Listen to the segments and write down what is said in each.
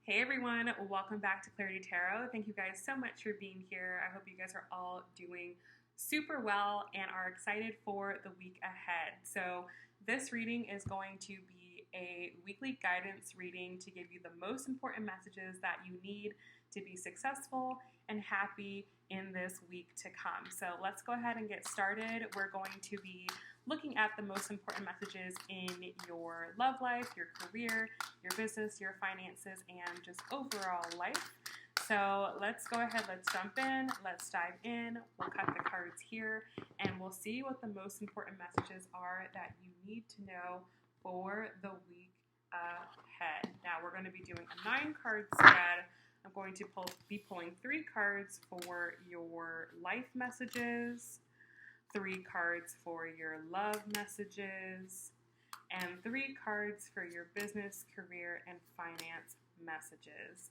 Hey everyone, welcome back to Clarity Tarot. Thank you guys so much for being here. I hope you guys are all doing super well and are excited for the week ahead. So this reading is going to be a weekly guidance reading to give you the most important messages that you need to be successful and happy in this week to come. So let's go ahead and get started. We're going to be looking at the most important messages in your love life, your career, your business, your finances, and just overall life. So let's go ahead, let's jump in, let's dive in. We'll cut the cards here and we'll see what the most important messages are that you need to know for the week ahead. Now we're going to be doing a 9-card spread. I'm going to be pulling 3 cards for your life messages, 3 cards for your love messages, and 3 cards for your business, career, and finance messages.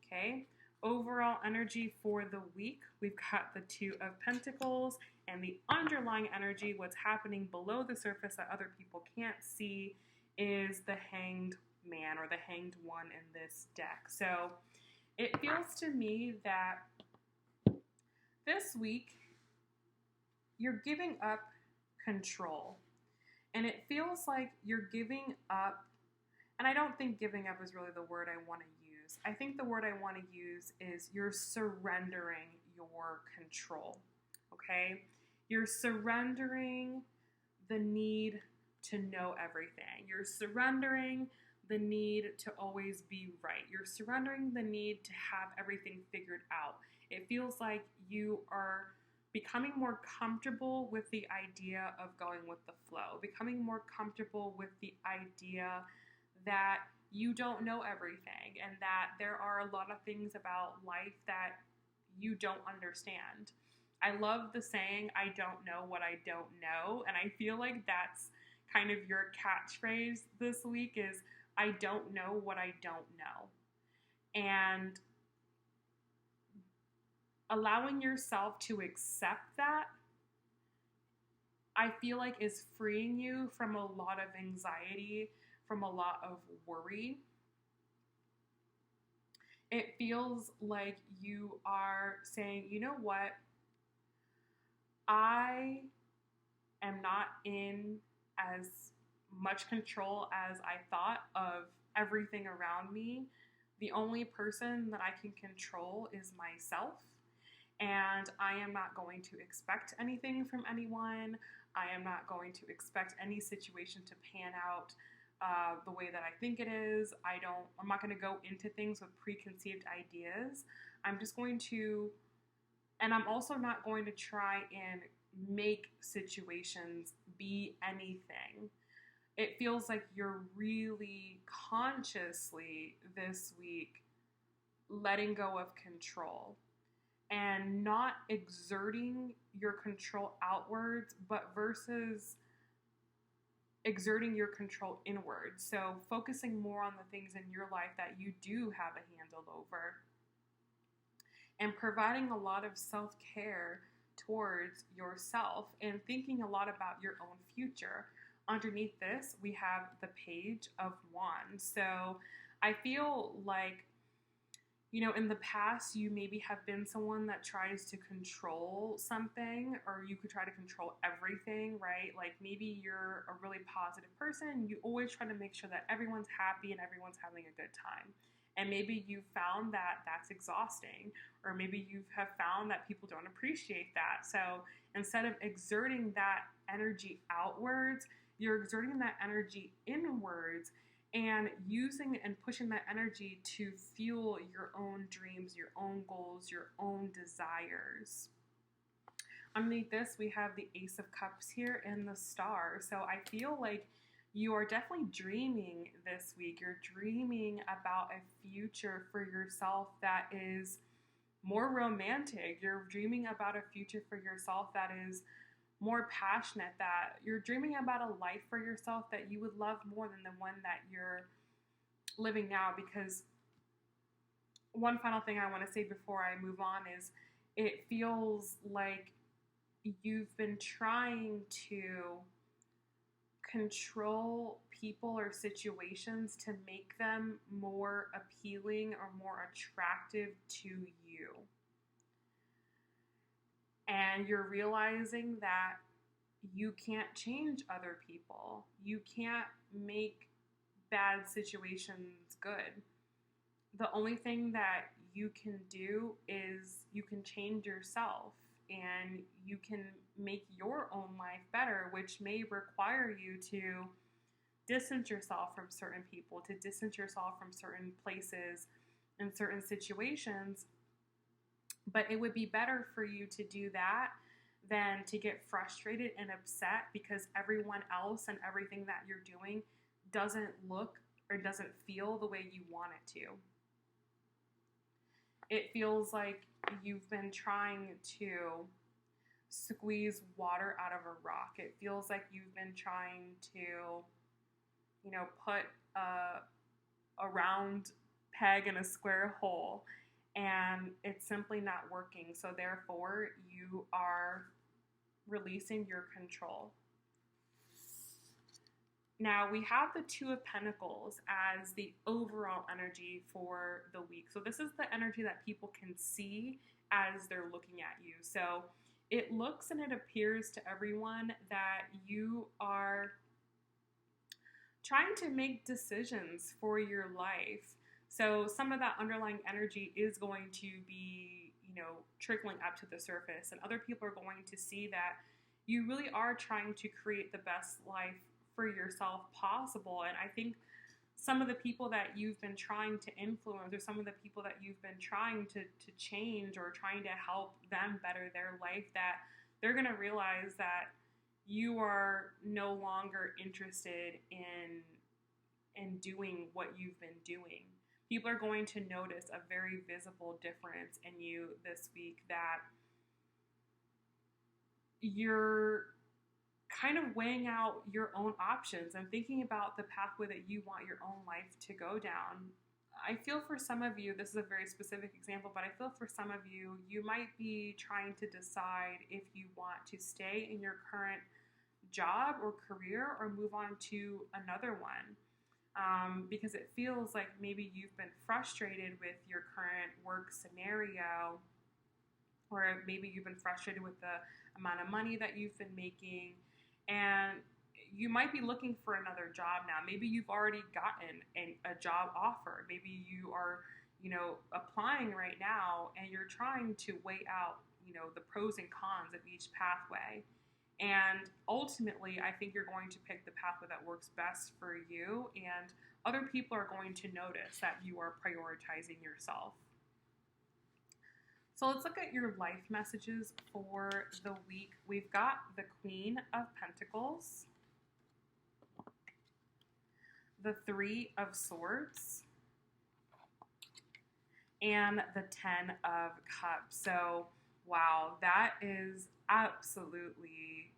Okay, overall energy for the week, we've got the 2 of Pentacles, and the underlying energy, what's happening below the surface that other people can't see, is the Hanged Man or the Hanged One in this deck. So it feels to me that this week, you're giving up control. And it feels like you're giving up, and I don't think giving up is really the word I want to use. I think the word I want to use is you're surrendering your control, okay? You're surrendering the need to know everything. You're surrendering the need to always be right. You're surrendering the need to have everything figured out. It feels like you are becoming more comfortable with the idea of going with the flow, becoming more comfortable with the idea that you don't know everything and that there are a lot of things about life that you don't understand. I love the saying, I don't know what I don't know, and I feel like that's kind of your catchphrase this week is, I don't know what I don't know. And allowing yourself to accept that, I feel like is freeing you from a lot of anxiety, from a lot of worry. It feels like you are saying, you know what? I am not in as much control as I thought of everything around me. The only person that I can control is myself. And I am not going to expect anything from anyone. I am not going to expect any situation to pan out the way that I think it is. I'm not going to go into things with preconceived ideas. I'm just going to, and I'm also not going to try and make situations be anything. It feels like you're really consciously this week letting go of control and not exerting your control outwards, but versus exerting your control inwards. So focusing more on the things in your life that you do have a handle over, and providing a lot of self-care towards yourself and thinking a lot about your own future. Underneath this, we have the Page of Wands. So I feel like, you know, in the past, you maybe have been someone that tries to control something, or you could try to control everything, right? Like maybe you're a really positive person. You always try to make sure that everyone's happy and everyone's having a good time. And maybe you found that that's exhausting, or maybe you have found that people don't appreciate that. So instead of exerting that energy outwards, you're exerting that energy inwards and using and pushing that energy to fuel your own dreams, your own goals, your own desires. Underneath this, we have the Ace of Cups here and the Star. So I feel like you are definitely dreaming this week. You're dreaming about a future for yourself that is more romantic. You're dreaming about a future for yourself that is more passionate, that you're dreaming about a life for yourself that you would love more than the one that you're living now. Because one final thing I want to say before I move on is it feels like you've been trying to control people or situations to make them more appealing or more attractive to you. And you're realizing that you can't change other people. You can't make bad situations good. The only thing that you can do is you can change yourself, and you can make your own life better, which may require you to distance yourself from certain people, to distance yourself from certain places and certain situations. But it would be better for you to do that than to get frustrated and upset because everyone else and everything that you're doing doesn't look or doesn't feel the way you want it to. It feels like you've been trying to squeeze water out of a rock. It feels like you've been trying to, put a round peg in a square hole, and it's simply not working. So therefore, you are releasing your control. Now, we have the Two of Pentacles as the overall energy for the week. So this is the energy that people can see as they're looking at you. So it looks and it appears to everyone that you are trying to make decisions for your life. So some of that underlying energy is going to be, trickling up to the surface, and other people are going to see that you really are trying to create the best life for yourself possible. And I think some of the people that you've been trying to influence, or some of the people that you've been trying to change or trying to help them better their life, that they're going to realize that you are no longer interested in doing what you've been doing. People are going to notice a very visible difference in you this week, that you're kind of weighing out your own options and thinking about the pathway that you want your own life to go down. I feel for some of you, this is a very specific example, but I feel for some of you, you might be trying to decide if you want to stay in your current job or career or move on to another one. Because it feels like maybe you've been frustrated with your current work scenario, or maybe you've been frustrated with the amount of money that you've been making, and you might be looking for another job now. Maybe you've already gotten a job offer. Maybe you are, applying right now, and you're trying to weigh out, the pros and cons of each pathway. And ultimately, I think you're going to pick the pathway that works best for you, and other people are going to notice that you are prioritizing yourself. So let's look at your life messages for the week. We've got the Queen of Pentacles, the Three of Swords, and the Ten of Cups. So, wow, that is absolutely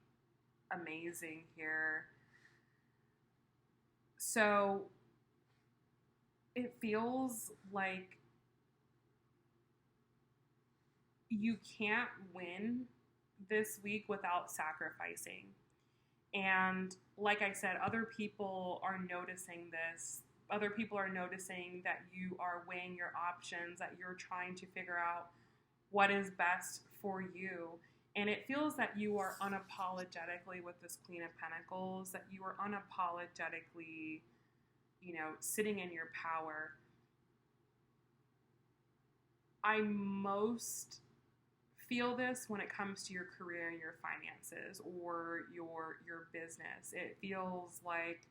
amazing here. So it feels like you can't win this week without sacrificing. And like I said, other people are noticing this. Other people are noticing that you are weighing your options, that you're trying to figure out what is best for you. And it feels that you are unapologetically, with this Queen of Pentacles, that you are unapologetically, sitting in your power. I most feel this when it comes to your career and your finances or your business. It feels like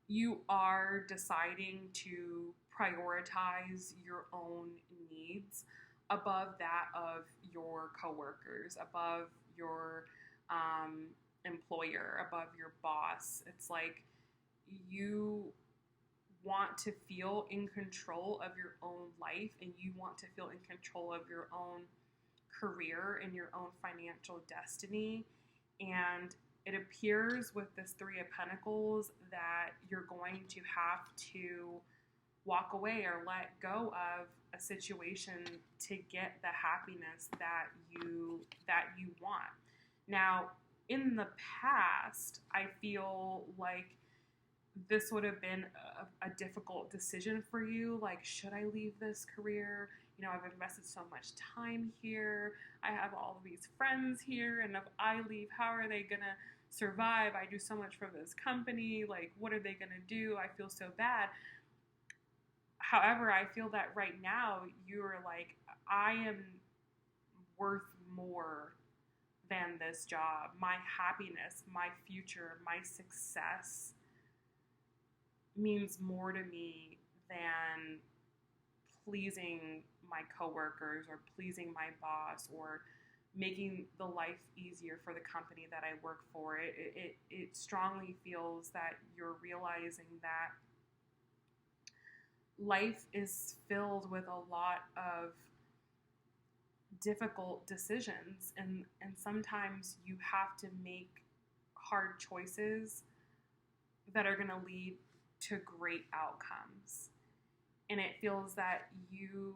you are deciding to prioritize your own needs above that of your coworkers, above your employer, above your boss. It's like you want to feel in control of your own life, and you want to feel in control of your own career and your own financial destiny. And it appears with this Three of Pentacles that you're going to have to walk away or let go of a situation to get the happiness that you want. Now, in the past, I feel like this would have been a difficult decision for you. Like, should I leave this career? You know, I've invested so much time here. I have all of these friends here. And if I leave, how are they going to survive? I do so much for this company. Like, what are they going to do? I feel so bad. However, I feel that right now you're like, I am worth more than this job. My happiness, my future, my success means more to me than pleasing my coworkers or pleasing my boss or making the life easier for the company that I work for. It strongly feels that you're realizing that life is filled with a lot of difficult decisions, and sometimes you have to make hard choices that are going to lead to great outcomes. And it feels that you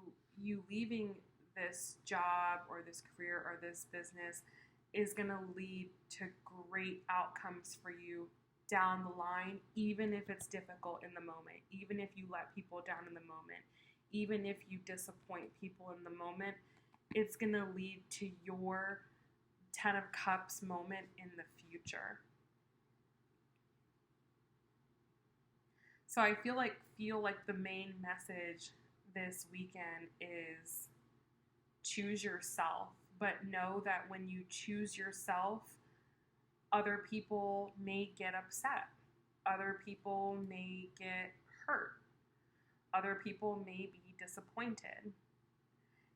leaving this job or this career or this business is going to lead to great outcomes for you down the line, even if it's difficult in the moment, even if you let people down in the moment, even if you disappoint people in the moment. It's going to lead to your 10 of Cups moment in the future. So I feel like the main message this weekend is choose yourself, but know that when you choose yourself, other people may get upset. Other people may get hurt. Other people may be disappointed.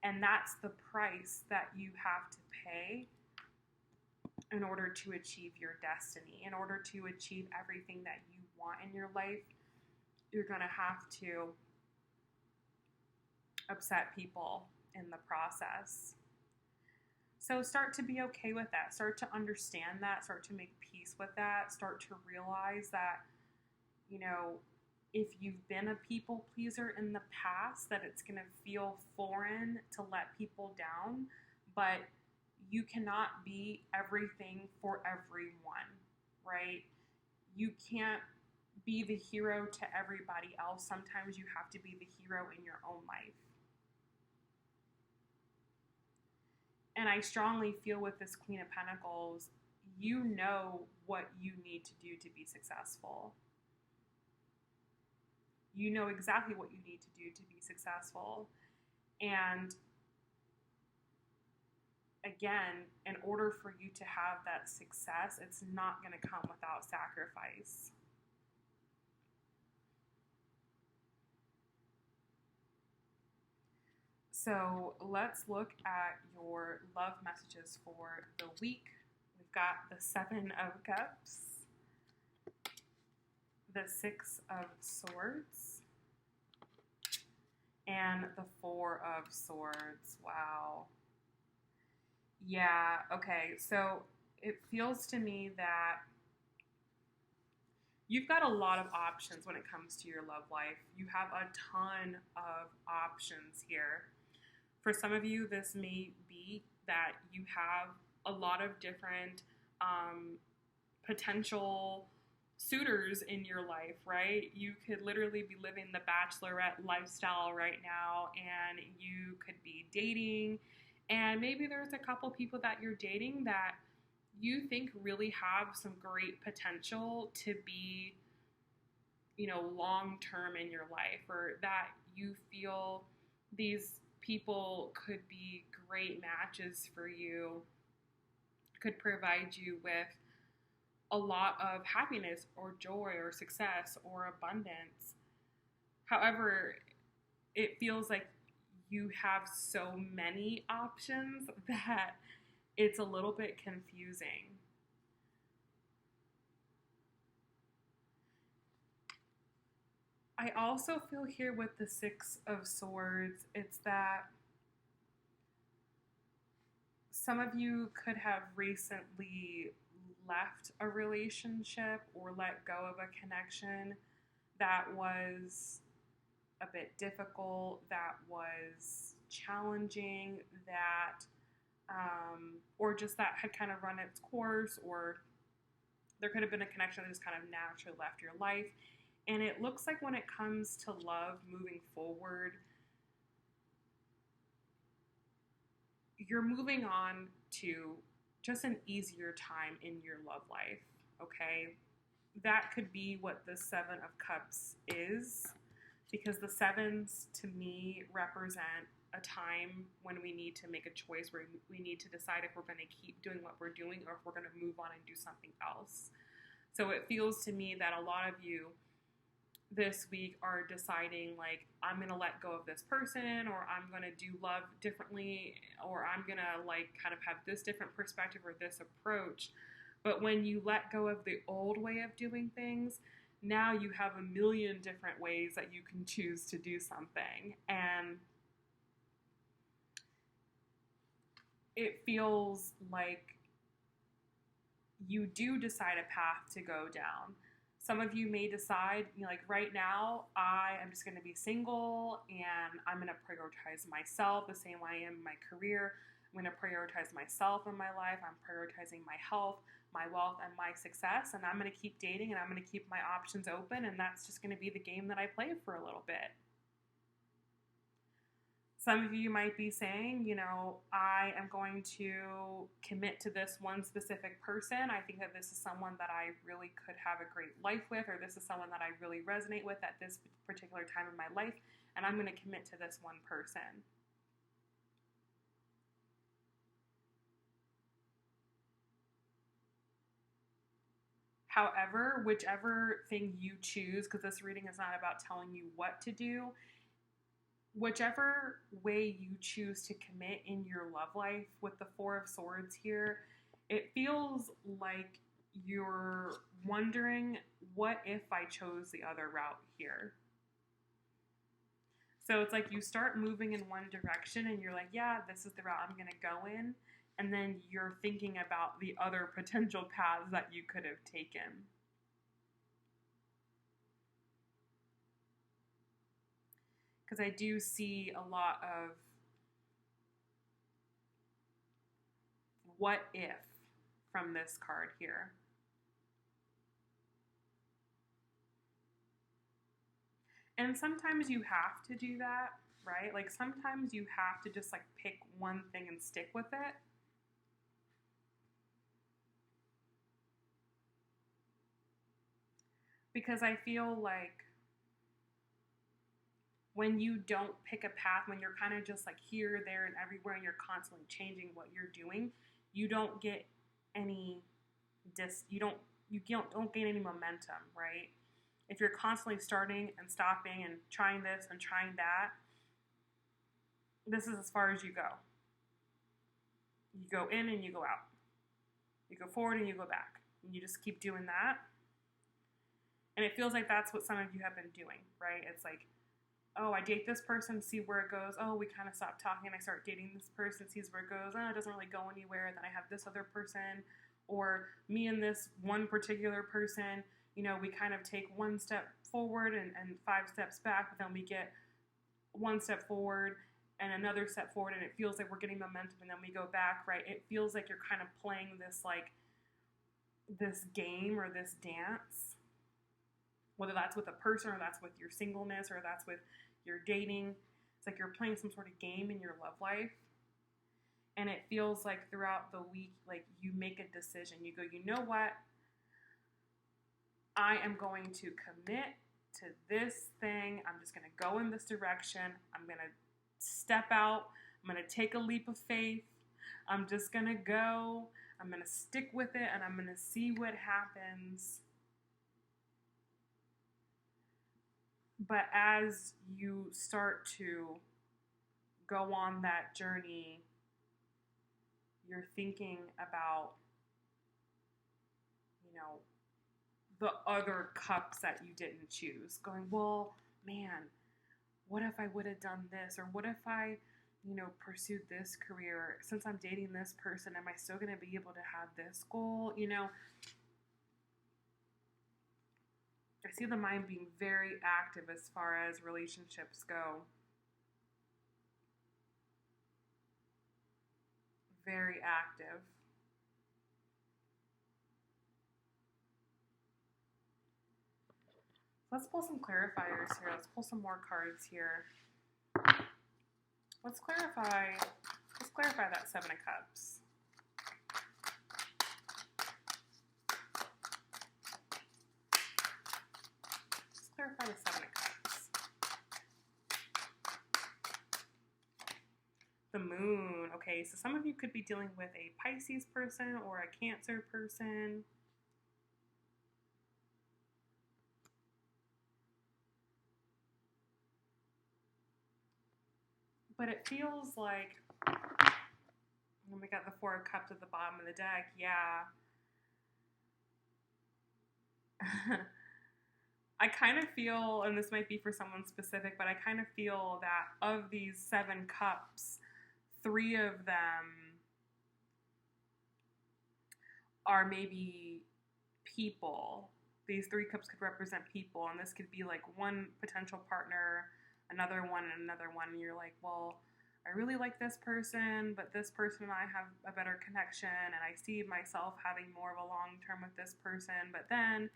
And that's the price that you have to pay in order to achieve your destiny. In order to achieve everything that you want in your life, you're going to have to upset people in the process. So start to be okay with that. Start to understand that. Start to make peace with that. Start to realize that, you know, if you've been a people pleaser in the past, that it's going to feel foreign to let people down, but you cannot be everything for everyone, right? You can't be the hero to everybody else. Sometimes you have to be the hero in your own life. And I strongly feel with this Queen of Pentacles, you know what you need to do to be successful. You know exactly what you need to do to be successful. And again, in order for you to have that success, it's not going to come without sacrifice. So let's look at your love messages for the week. We've got the 7 of Cups, the 6 of Swords, and the 4 of Swords. Wow. Yeah, okay. So it feels to me that you've got a lot of options when it comes to your love life. You have a ton of options here. For some of you, this may be that you have a lot of different potential suitors in your life, right? You could literally be living the bachelorette lifestyle right now, and you could be dating, and maybe there's a couple people that you're dating that you think really have some great potential to be, you know, long-term in your life, or that you feel these people could be great matches for you, could provide you with a lot of happiness or joy or success or abundance. However, it feels like you have so many options that it's a little bit confusing. I also feel here with the 6 of Swords, it's that some of you could have recently left a relationship or let go of a connection that was a bit difficult, that was challenging, that or just that had kind of run its course, or there could have been a connection that just kind of naturally left your life. And it looks like when it comes to love moving forward, you're moving on to just an easier time in your love life, okay? That could be what the Seven of Cups is, because the sevens to me represent a time when we need to make a choice, where we need to decide if we're going to keep doing what we're doing or if we're going to move on and do something else. So it feels to me that a lot of you this week are deciding, like, I'm going to let go of this person, or I'm going to do love differently, or I'm going to, like, kind of have this different perspective or this approach. But when you let go of the old way of doing things, now you have a million different ways that you can choose to do something. And it feels like you do decide a path to go down. Some of you may decide, like, right now, I am just going to be single and I'm going to prioritize myself the same way I am in my career. I'm going to prioritize myself in my life. I'm prioritizing my health, my wealth, and my success. And I'm going to keep dating and I'm going to keep my options open. And that's just going to be the game that I play for a little bit. Some of you might be saying, I am going to commit to this one specific person. I think that this is someone that I really could have a great life with, or this is someone that I really resonate with at this particular time in my life, and I'm going to commit to this one person. However, whichever thing you choose, because this reading is not about telling you what to do, whichever way you choose to commit in your love life with the Four of Swords here, it feels like you're wondering, what if I chose the other route here? So it's like you start moving in one direction and you're like, yeah, this is the route I'm going to go in. And then you're thinking about the other potential paths that you could have taken. Because I do see a lot of what if from this card here. And sometimes you have to do that, right? Like sometimes you have to just like pick one thing and stick with it. Because I feel like when you don't pick a path, when you're kind of just like here, there, and everywhere, and you're constantly changing what you're doing, you don't get any you don't gain any momentum, right? If you're constantly starting and stopping and trying this and trying that, this is as far as you go. You go in and you go out. You go forward and you go back. And you just keep doing that. And it feels like that's what some of you have been doing, right? It's like, oh, I date this person, see where it goes. Oh, we kind of stop talking. I start dating this person, sees where it goes. Oh, it doesn't really go anywhere. Then I have this other person. Or me and this one particular person, we kind of take one step forward and 5 steps back, but then we get one step forward and another step forward, and it feels like we're getting momentum, and then we go back, right? It feels like you're kind of playing this game or this dance, whether that's with a person or that's with your singleness or that's with your dating. It's like you're playing some sort of game in your love life. And it feels like throughout the week, like you make a decision. You go, you know what? I am going to commit to this thing. I'm just going to go in this direction. I'm going to step out. I'm going to take a leap of faith. I'm just going to go. I'm going to stick with it, and I'm going to see what happens. But as you start to go on that journey, you're thinking about, the other cups that you didn't choose. Going, well, man, what if I would have done this? Or what if I, pursued this career? Since I'm dating this person, am I still going to be able to have this goal? I see the mind being very active as far as relationships go. very active. Let's pull some clarifiers here. Let's pull some more cards here. Let's clarify that Seven of Cups. Let's clarify the Seven of Cups. The Moon. Okay, so some of you could be dealing with a Pisces person or a Cancer person. But it feels like, when we got the Four of Cups at the bottom of the deck, yeah. I kind of feel, and this might be for someone specific, but I kind of feel that of these 7 cups, 3 of them are maybe people. These 3 cups could represent people, and this could be like one potential partner, another one, and another one, and you're like, well, I really like this person, but this person and I have a better connection, and I see myself having more of a long term with this person, but then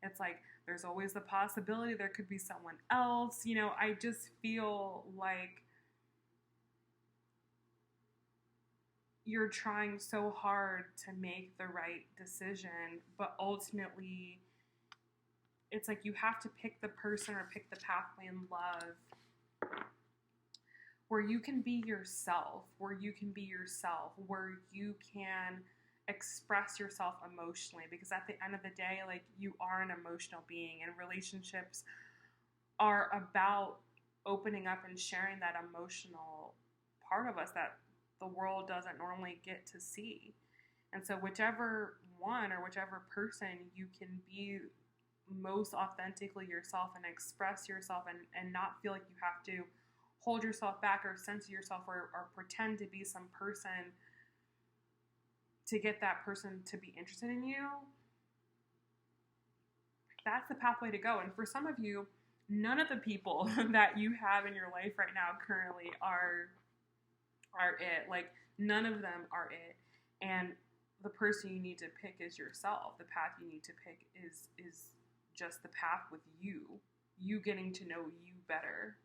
it's like there's always the possibility there could be someone else. You know, I just feel like you're trying so hard to make the right decision, but ultimately it's like you have to pick the person or pick the pathway in love where you can be yourself, where you can express yourself emotionally, because at the end of the day, like, you are an emotional being, and relationships are about opening up and sharing that emotional part of us that the world doesn't normally get to see. And so whichever one or whichever person you can be most authentically yourself and express yourself and not feel like you have to hold yourself back or censor yourself or pretend to be some person to get that person to be interested in you, that's the pathway to go. And for some of you, none of the people that you have in your life right now currently are it. Like, none of them are it. And the person you need to pick is yourself. The path you need to pick is just the path with you getting to know you better.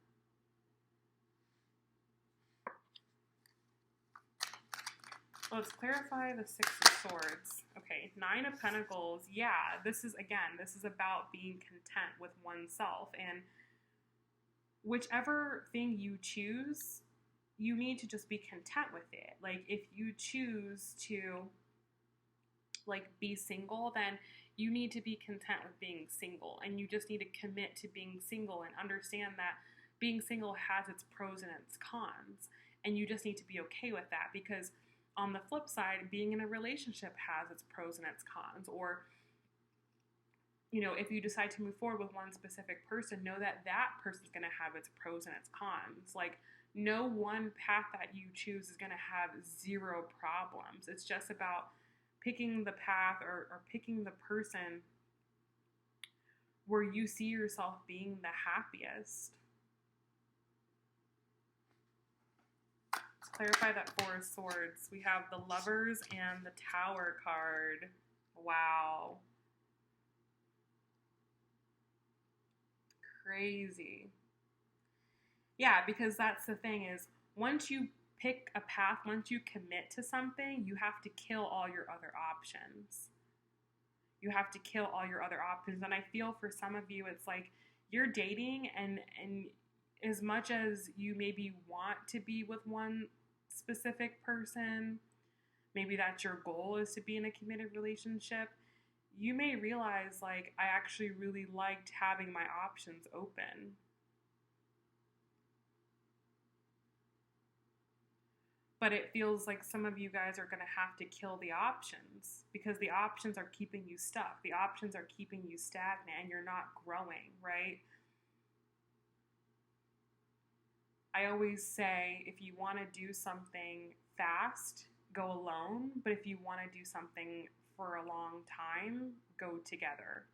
Let's clarify the Six of Swords. Okay, Nine of Pentacles. Yeah, this is about being content with oneself. And whichever thing you choose, you need to just be content with it. Like, if you choose to, like, be single, then you need to be content with being single. And you just need to commit to being single and understand that being single has its pros and its cons. And you just need to be okay with that, because on the flip side, being in a relationship has its pros and its cons. Or, you know, if you decide to move forward with one specific person, know that that person's going to have its pros and its cons. Like, no one path that you choose is going to have zero problems. It's just about picking the path or picking the person where you see yourself being the happiest. Clarify that Four of Swords. We have the Lovers and the Tower card. Wow. Crazy. Yeah, because that's the thing is, once you pick a path, once you commit to something, you have to kill all your other options. You have to kill all your other options. And I feel for some of you, it's like you're dating, and as much as you maybe want to be with one specific person, maybe that's your goal, is to be in a committed relationship, you may realize, like, I actually really liked having my options open. But it feels like some of you guys are going to have to kill the options, because the options are keeping you stuck. The options are keeping you stagnant, and you're not growing, right? I always say, if you want to do something fast, go alone. But if you want to do something for a long time, go together.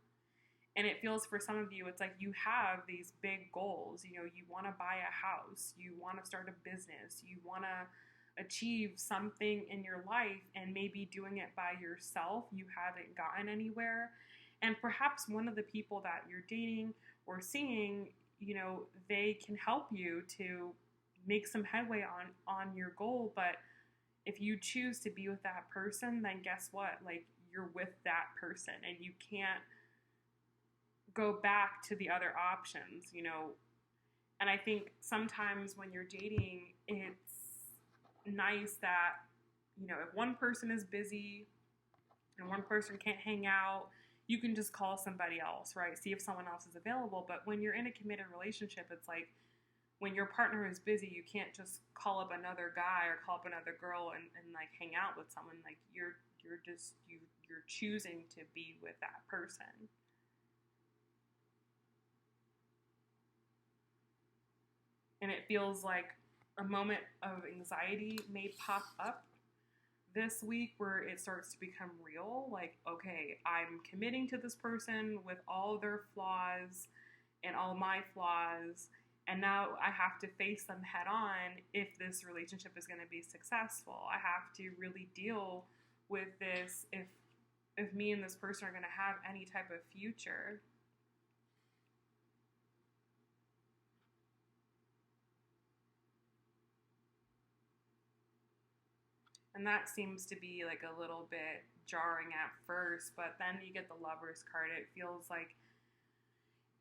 And it feels for some of you, it's like you have these big goals. You know, you want to buy a house. You want to start a business. You want to achieve something in your life, and maybe doing it by yourself, you haven't gotten anywhere. And perhaps one of the people that you're dating or seeing, they can help you to make some headway on your goal. But if you choose to be with that person, then guess what? Like, you're with that person and you can't go back to the other options, And I think sometimes when you're dating, it's nice that, if one person is busy and one person can't hang out, you can just call somebody else, right? See if someone else is available. But when you're in a committed relationship, it's like when your partner is busy, you can't just call up another guy or call up another girl and like hang out with someone. Like you're choosing to be with that person. And it feels like a moment of anxiety may pop up this week where it starts to become real. Like, okay, I'm committing to this person with all their flaws and all my flaws, and now I have to face them head on if this relationship is going to be successful. I have to really deal with this if me and this person are going to have any type of future. And that seems to be like a little bit jarring at first, but then you get the Lover's card. It feels like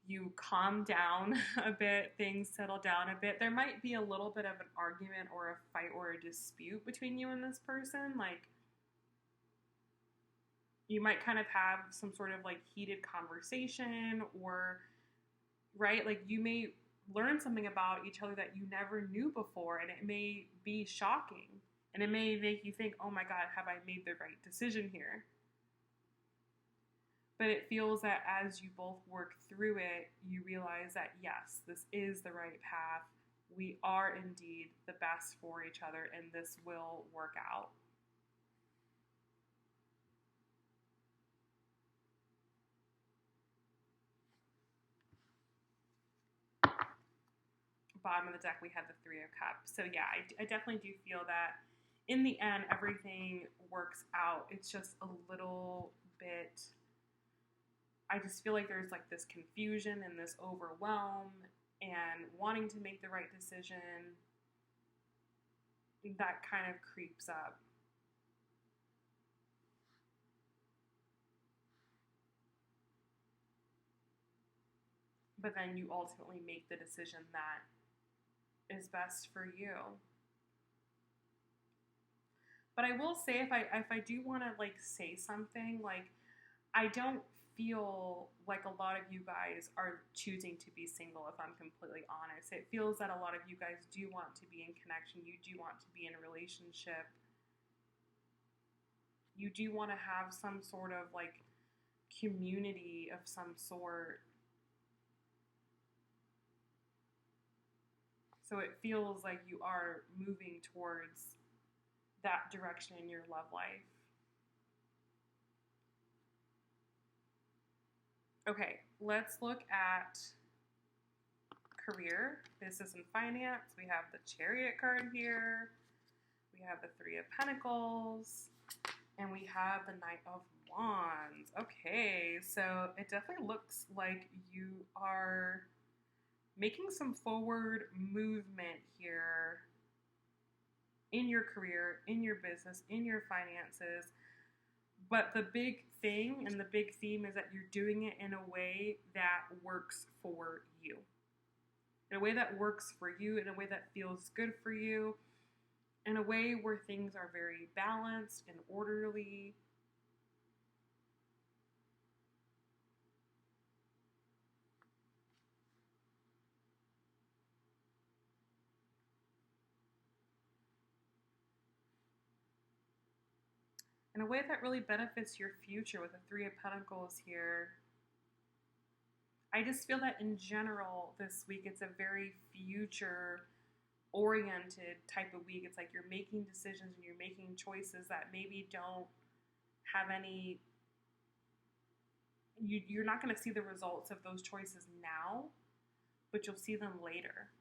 you calm down a bit, things settle down a bit. There might be a little bit of an argument or a fight or a dispute between you and this person. Like, you might kind of have some sort of like heated conversation, or, right, like you may learn something about each other that you never knew before, and it may be shocking. And it may make you think, oh my God, have I made the right decision here? But it feels that as you both work through it, you realize that yes, this is the right path. We are indeed the best for each other, and this will work out. Bottom of the deck, we have the Three of Cups. So yeah, I definitely do feel that in the end, everything works out. It's just a little bit, I just feel like there's like this confusion and this overwhelm and wanting to make the right decision that kind of creeps up. But then you ultimately make the decision that is best for you. But I will say, if I do want to like say something, like I don't feel like a lot of you guys are choosing to be single, if I'm completely honest. It feels that a lot of you guys do want to be in connection. You do want to be in a relationship. You do want to have some sort of like community of some sort. So it feels like you are moving towards that direction in your love life. Okay, let's look at career, business, and finance. We have the Chariot card here. We have the Three of Pentacles. And we have the Knight of Wands. Okay, so it definitely looks like you are making some forward movement here in your career, in your business, in your finances. But the big thing and the big theme is that you're doing it in a way that works for you. In a way that works for you, in a way that feels good for you, in a way where things are very balanced and orderly. In a way that really benefits your future with the Three of Pentacles here. I just feel that in general this week it's a very future oriented type of week. It's like you're making decisions and you're making choices that maybe don't have any, you're not going to see the results of those choices now, but you'll see them later.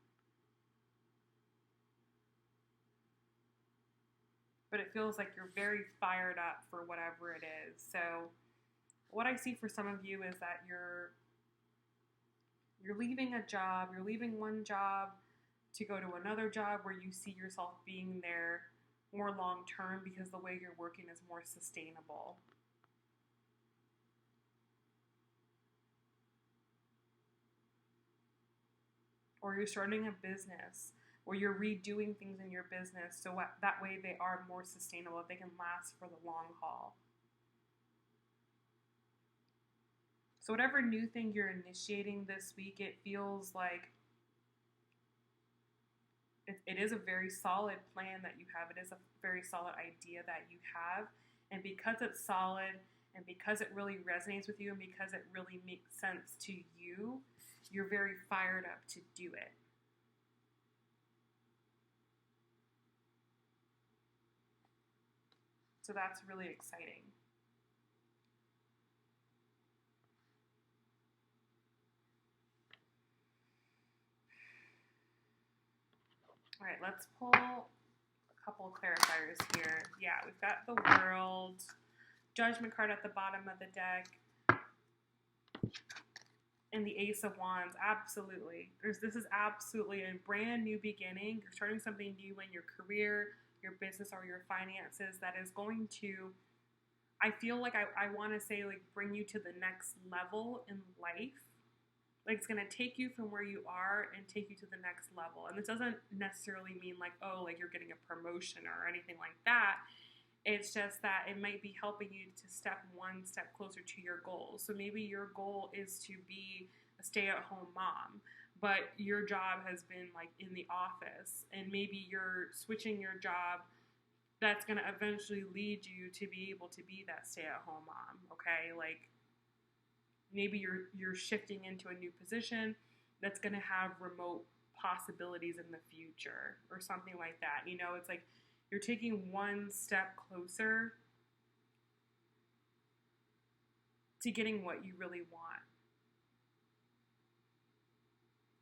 but it feels like you're very fired up for whatever it is. So what I see for some of you is that you're leaving a job, you're leaving one job to go to another job where you see yourself being there more long term because the way you're working is more sustainable. Or you're starting a business, or you're redoing things in your business so that way they are more sustainable, they can last for the long haul. So whatever new thing you're initiating this week, it feels like it is a very solid plan that you have. It is a very solid idea that you have. And because it's solid, and because it really resonates with you, and because it really makes sense to you, you're very fired up to do it. So that's really exciting. All right, let's pull a couple clarifiers here. Yeah, we've got the World, Judgment card at the bottom of the deck, and the Ace of Wands. Absolutely. This is absolutely a brand new beginning. You're starting something new in your career, your business, or your finances that is going to, I feel like I want to say, like, bring you to the next level in life. Like, it's going to take you from where you are and take you to the next level. And this doesn't necessarily mean like, oh, like you're getting a promotion or anything like that. It's just that it might be helping you to one step closer to your goals. So maybe your goal is to be a stay-at-home mom, but your job has been like in the office, and maybe you're switching your job. That's going to eventually lead you to be able to be that stay-at-home mom, okay? Like, maybe you're shifting into a new position that's going to have remote possibilities in the future or something like that. You know, it's like you're taking one step closer to getting what you really want.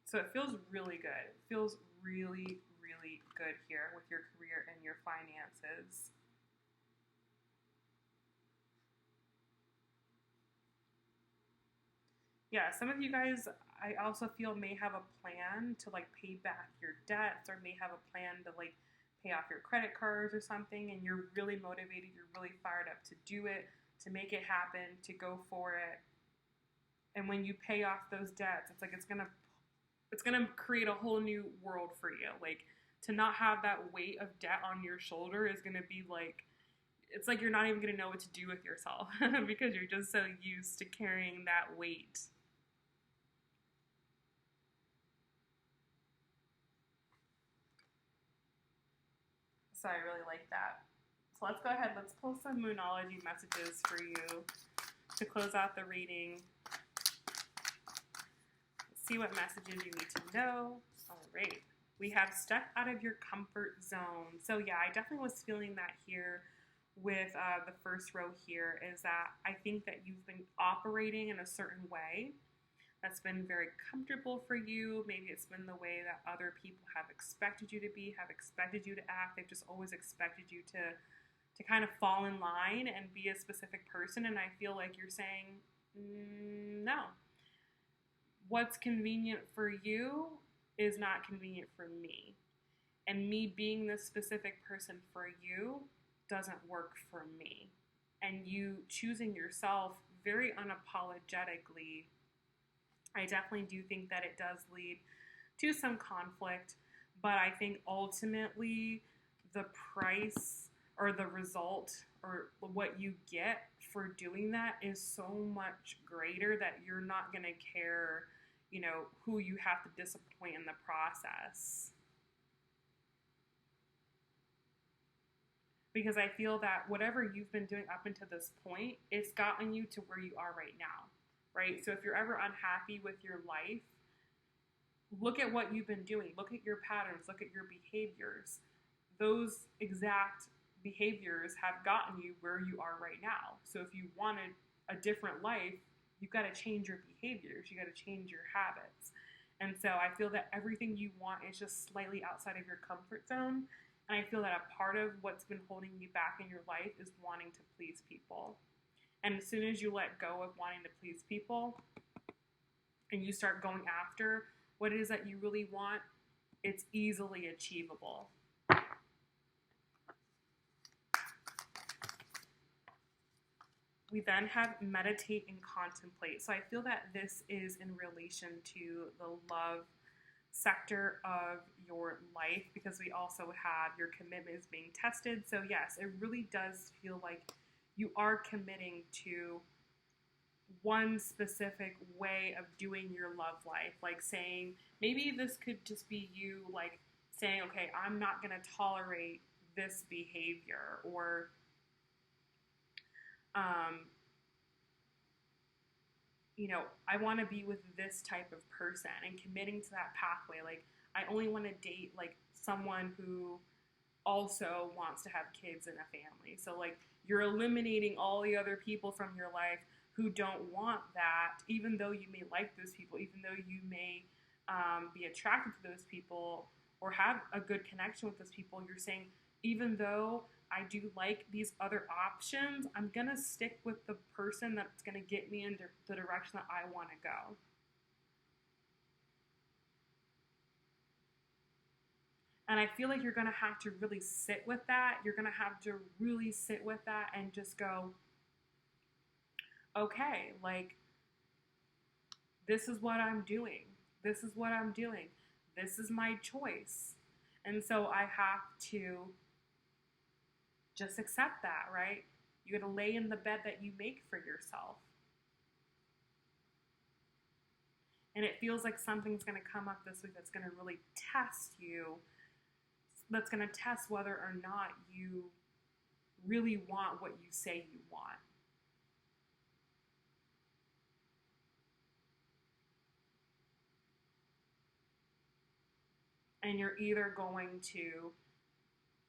So it feels really good. It feels really, really good here with your career and your finances. Yeah, some of you guys, I also feel, may have a plan to like pay back your debts, or may have a plan to like pay off your credit cards or something, and you're really motivated, you're really fired up to do it, to make it happen, to go for it. And when you pay off those debts, it's like it's gonna create a whole new world for you. Like, to not have that weight of debt on your shoulder is gonna be like, it's like you're not even gonna know what to do with yourself because you're just so used to carrying that weight. So I really like that. So let's go ahead, let's pull some Moonology messages for you to close out the reading. Let's see what messages you need to know. All right. We have step out of your comfort zone. So yeah, I definitely was feeling that here with the first row here, is that I think that you've been operating in a certain way that's been very comfortable for you. Maybe it's been the way that other people have expected you to be, have expected you to act. They've just always expected you to kind of fall in line and be a specific person. And I feel like you're saying, no. What's convenient for you is not convenient for me. And me being this specific person for you doesn't work for me. And you choosing yourself very unapologetically, I definitely do think that it does lead to some conflict, but I think ultimately the price or the result or what you get for doing that is so much greater that you're not going to care, you know, who you have to disappoint in the process. Because I feel that whatever you've been doing up until this point, it's gotten you to where you are right now. Right? So if you're ever unhappy with your life, look at what you've been doing. Look at your patterns. Look at your behaviors. Those exact behaviors have gotten you where you are right now. So if you wanted a different life, you've got to change your behaviors. You got to change your habits. And so I feel that everything you want is just slightly outside of your comfort zone. And I feel that a part of what's been holding you back in your life is wanting to please people. And as soon as you let go of wanting to please people and you start going after what it is that you really want, it's easily achievable. We then have meditate and contemplate. So I feel that this is in relation to the love sector of your life, because we also have your commitments being tested. So yes, it really does feel like you are committing to one specific way of doing your love life. Like saying, maybe this could just be you like saying, okay, I'm not going to tolerate this behavior, or I want to be with this type of person, and committing to that pathway. Like, I only want to date like someone who also wants to have kids and a family. So like, you're eliminating all the other people from your life who don't want that, even though you may like those people, even though you may be attracted to those people or have a good connection with those people. You're saying, even though I do like these other options, I'm going to stick with the person that's going to get me in the direction that I want to go. And I feel like you're going to have to really sit with that. You're going to have to really sit with that and just go, okay, like, this is what I'm doing. This is what I'm doing. This is my choice. And so I have to just accept that, right? You got to lay in the bed that you make for yourself. And it feels like something's going to come up this week that's going to really test you. That's going to test whether or not you really want what you say you want. And you're either going to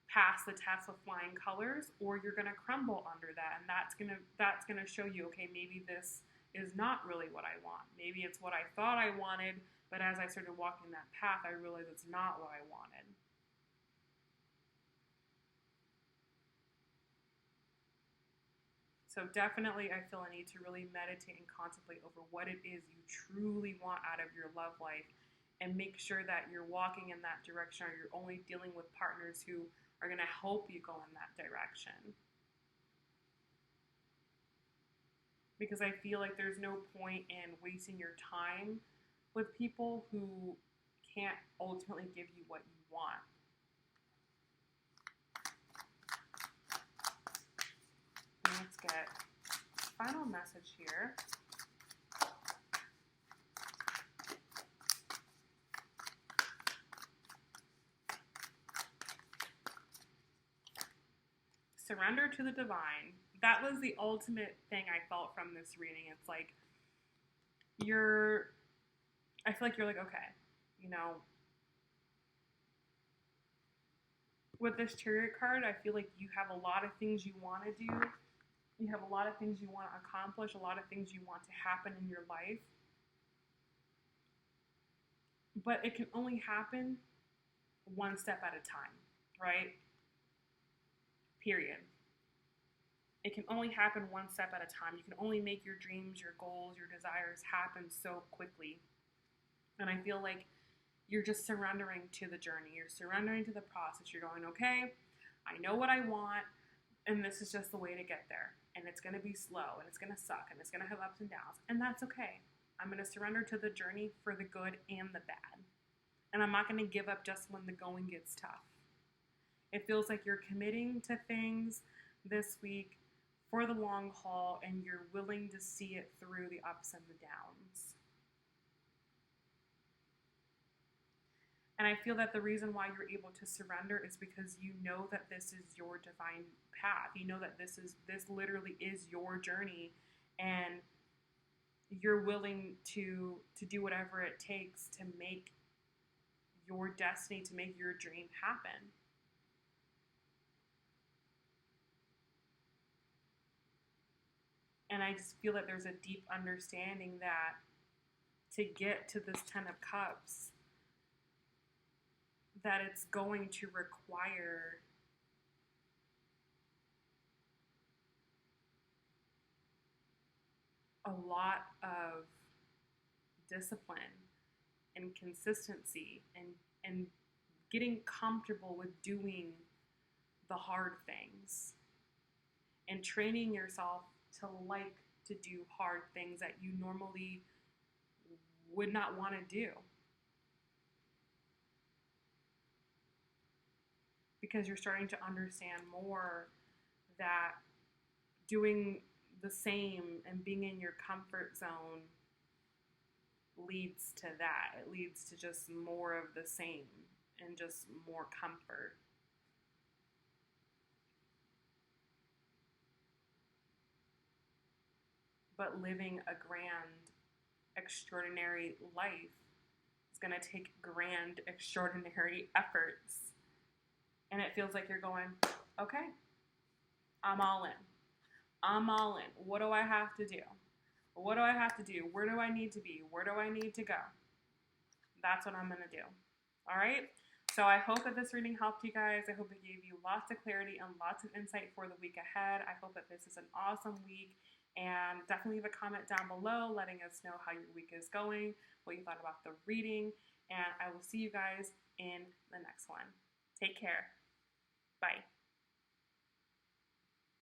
pass the test with flying colors, or you're going to crumble under that. And that's going to show you, okay, maybe this is not really what I want. Maybe it's what I thought I wanted, but as I started walking that path, I realized it's not what I wanted. So definitely, I feel a need to really meditate and contemplate over what it is you truly want out of your love life, and make sure that you're walking in that direction, or you're only dealing with partners who are going to help you go in that direction. Because I feel like there's no point in wasting your time with people who can't ultimately give you what you want. Let's get final message here. Surrender to the divine. That was the ultimate thing I felt from this reading. It's like I feel like you're like, okay, with this Chariot card, I feel like you have a lot of things you want to do. You have a lot of things you want to accomplish, a lot of things you want to happen in your life. But it can only happen one step at a time, right? Period. It can only happen one step at a time. You can only make your dreams, your goals, your desires happen so quickly. And I feel like you're just surrendering to the journey. You're surrendering to the process. You're going, okay, I know what I want, and this is just the way to get there. And it's going to be slow, and it's going to suck, and it's going to have ups and downs. And that's okay. I'm going to surrender to the journey for the good and the bad. And I'm not going to give up just when the going gets tough. It feels like you're committing to things this week for the long haul, and you're willing to see it through the ups and the downs. And I feel that the reason why you're able to surrender is because you know that this is your divine path. You know that this literally is your journey, and you're willing to do whatever it takes to make your destiny, to make your dream happen. And I just feel that there's a deep understanding that to get to this 10 of Cups, that it's going to require a lot of discipline and consistency and getting comfortable with doing the hard things and training yourself to like to do hard things that you normally would not want to do, because you're starting to understand more that doing the same and being in your comfort zone leads to that. It leads to just more of the same and just more comfort. But living a grand, extraordinary life is going to take grand, extraordinary efforts. And it feels like you're going, okay, I'm all in. I'm all in. What do I have to do? What do I have to do? Where do I need to be? Where do I need to go? That's what I'm going to do. All right? So I hope that this reading helped you guys. I hope it gave you lots of clarity and lots of insight for the week ahead. I hope that this is an awesome week. And definitely leave a comment down below letting us know how your week is going, what you thought about the reading. And I will see you guys in the next one. Take care. Bye.